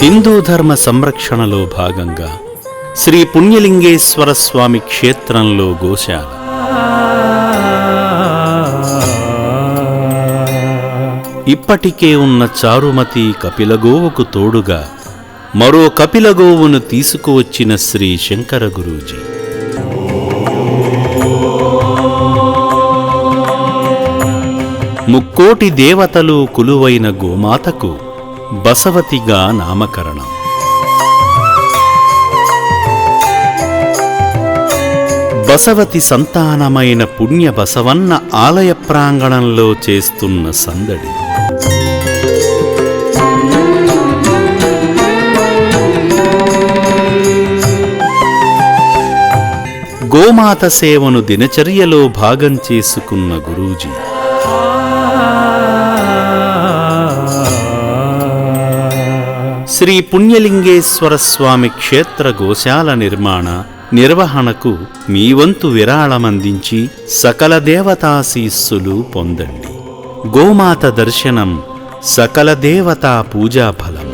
హిందూ ధర్మ సంరక్షణలో భాగంగా శ్రీ పుణ్యలింగేశ్వర స్వామి క్షేత్రంలో గోశాల. ఇప్పటికే ఉన్న చారుమతి కపిలగోవుకు తోడుగా మరో కపిలగోవును తీసుకువచ్చిన శ్రీ శంకర గురూజీ. ముక్కోటి దేవతలు కొలువైన గోమాతకు బసవతిగా నామకరణం. బసవతి సంతానమైన పుణ్య బసవన్న ఆలయ ప్రాంగణంలో చేస్తున్న సందడి. గోమాత సేవను దినచర్యలో భాగం చేసుకున్న గురూజీ శ్రీ పుణ్యలింగేశ్వర స్వామి క్షేత్ర గోశాల నిర్వహణకు మీ వంతు విరాళమందించి సకల దేవతాశీస్సులు పొందండి. గోమాత దర్శనం సకల దేవతా పూజాఫలం.